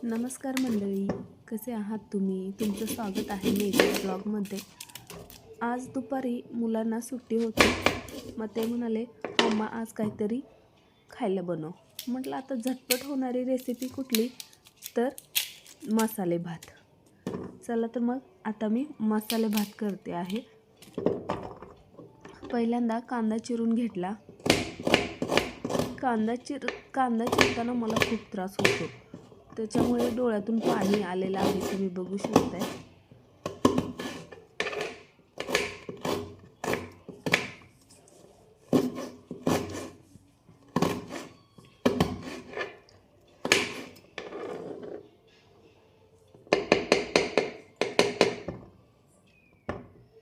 नमस्कार मंडळी, कसे आहात तुम्ही? तुमचं स्वागत आहे नेचर ब्लॉगमध्ये. आज दुपारी मुलांना सुट्टी होती. मग ते म्हणाले, मम्मा आज काहीतरी खायला बनव. म्हटलं आता झटपट होणारी रेसिपी कुठली? तर मसाले भात. चला तर मग आता मी मसाले भात करते आहे. पहिल्यांदा कांदा चिरून घेतला. कांदा चिरताना मला खूप त्रास होतो, त्याच्यामुळे डोळ्यातून पाणी आलेलं आहे, तुम्ही बघू शकताय.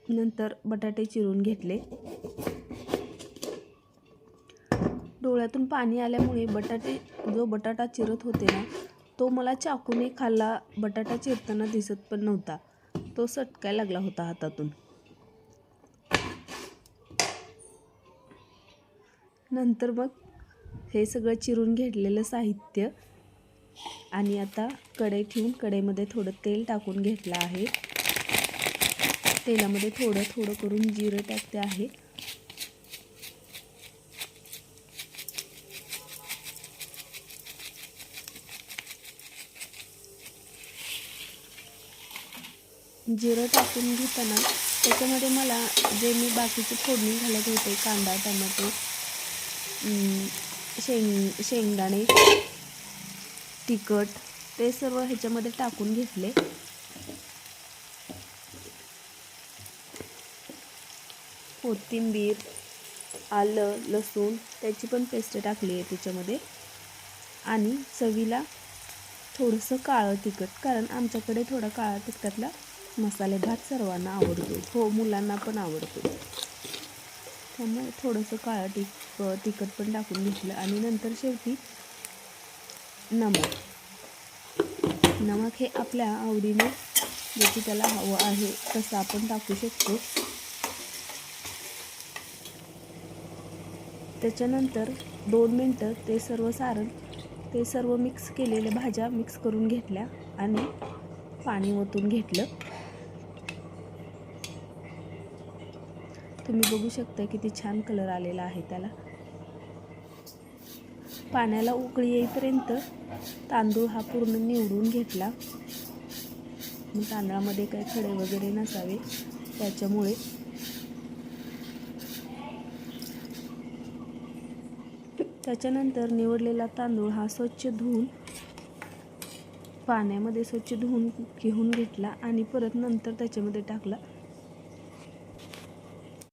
नंतर बटाटे चिरून घेतले. डोळ्यातून पाणी आल्यामुळे बटाटा चिरत होते ना, तो मला चाकूने खाल्ला बटाटा चिरताना दिसत पण नव्हता. तो सटकायला लागला होता हातातून. नंतर मग हे सगळं चिरून घेतलेलं साहित्य आणि आता कढई ठेवून कढईमध्ये थोडं तेल टाकून घेतलं आहे. तेलामध्ये थोडं थोडं करून जिरं टाकते आहे. जिरं टाकून घेताना त्याच्यामध्ये मला जे मी बाकीचे फोडणी घालत होते, कांदा, टमाटे, शेंगदाणे, तिखट, ते सर्व ह्याच्यामध्ये टाकून घेतले. कोथिंबीर, आलं, लसूण त्याची पण पेस्ट टाकली आहे त्याच्यामध्ये. आणि चवीला थोडंसं काळं तिखट, कारण आमच्याकडे थोडा काळा तिखटातला मसाले भात सर्वांना आवडतो. हो, मुलांना पण आवडतो. त्यामुळे थोडंसं काळं तिखट पण टाकून घेतलं. आणि नंतर शेवटी नमक हे आपल्या आवडीने जशी त्याला हवं आहे तसं आपण टाकू शकतो. त्याच्यानंतर 2 मिनटं ते सर्व मिक्स केलेल्या भाज्या मिक्स करून घेतल्या आणि पाणी ओतून घेतलं. तुम्ही बघू शकता किती छान कलर आलेला आहे त्याला. पाण्याला उकळी येईपर्यंत तांदूळ हा पूर्ण निवडून घेतला. मग तांदळामध्ये काही खडे वगैरे नसावे त्याच्यामुळे. त्याच्यानंतर निवडलेला तांदूळ हा पाण्यामध्ये स्वच्छ धुवून घेऊन घेतला आणि परत नंतर त्याच्यामध्ये टाकला